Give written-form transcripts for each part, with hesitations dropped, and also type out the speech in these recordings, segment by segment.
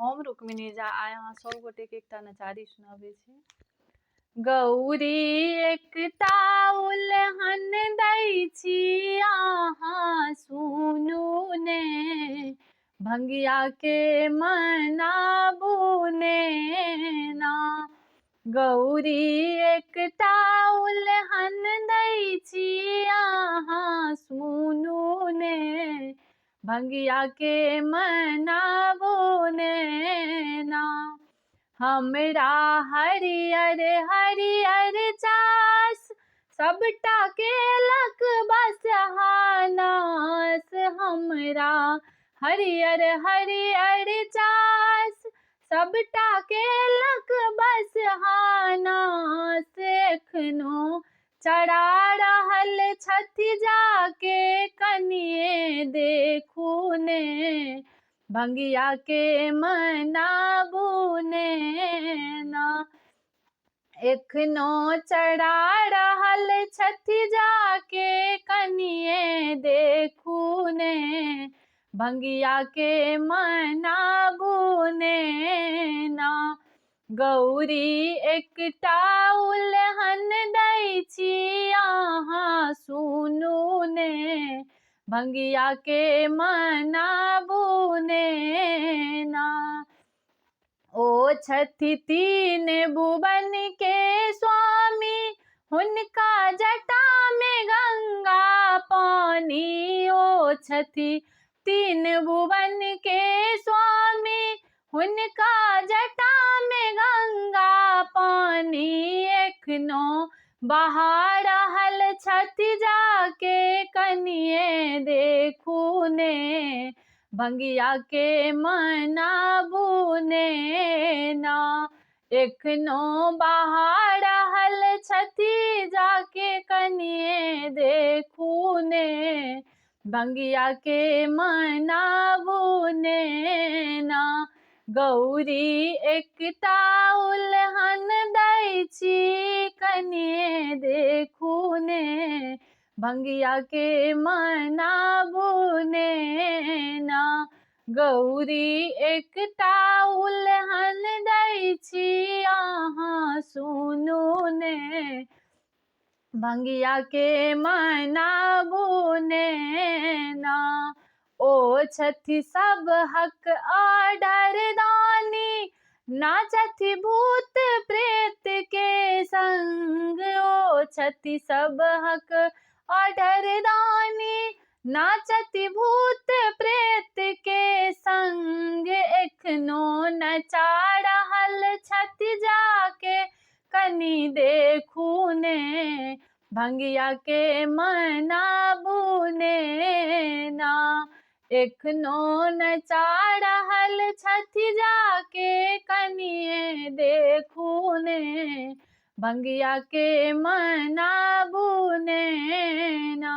हम रुक्मिणी झा आइ अहाँ सब गोटे के एकटा नचारी सुनाबै छी। गौरी एकटा उल्हन दै छी अहाँ सुनू ने, भंगिया के मनाबू ने ना। गौरी एकटा उल्हन दै छी अहाँ सुनू ने, भंगिया के मनाबू ने ना। हमरा हरियर हरियर चास सबटा केलक बसहानास, हमरा हरियर हरियर चास सबटा केलक बसहानास। एखनो चढ़ा रहल छथि जाके कनिये देखू ने, भंगिया के मनाबू ने ना। एखनो चढ़ा रहल छथि जाके कनिये देखू ने, भंगिया के मनाबू ने ना। गौरी एकटा उल्हन दै छी अहाँ सुनू ने, भंगिया के मनाबू ने ना। ओ छथि तीन भुवन के स्वामी, हुनका जटा में गंगा पानी। ओ छथि तीन भुवन के स्वामी, हुनका जटा में गंगा पानी। एखनो बहा रहल छथि जाके कनिये देखू ने, भंगिया के मनाबू ने ना। एखनो बहा रहल छथि जाके कनिये देखू ने, भंगिया के मनाबू ने ना। गौरी एकटा उल्हन दै छी कनिये देखू ने, भंगिया के मनाबू ने ना। गौरी एकटा उल्हन दै छी अहाँ सुनू ने, भंगिया के मनाबू ने ना। ओ छथि सबहक आडर दानी, नाचथि भूत प्रेत के संग। ओ छथि सबहक आडर दानी, नाचथि भूत प्रेत के संग। एखनो नचा रहल छथि जाके कनि देखू ने, भंगिया के मनाबू ने ना। एखनो नचा रहल छथि जाके कनिये देखू ने, भंगिया के मनाबू ने ना।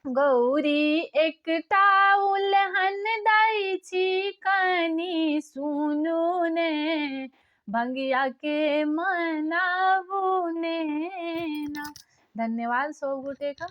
गौरी एकटा उल्हन दै छी कनि सुनू ने, भंगिया के मनाबू ने ना। धन्यवाद सब गोटे का।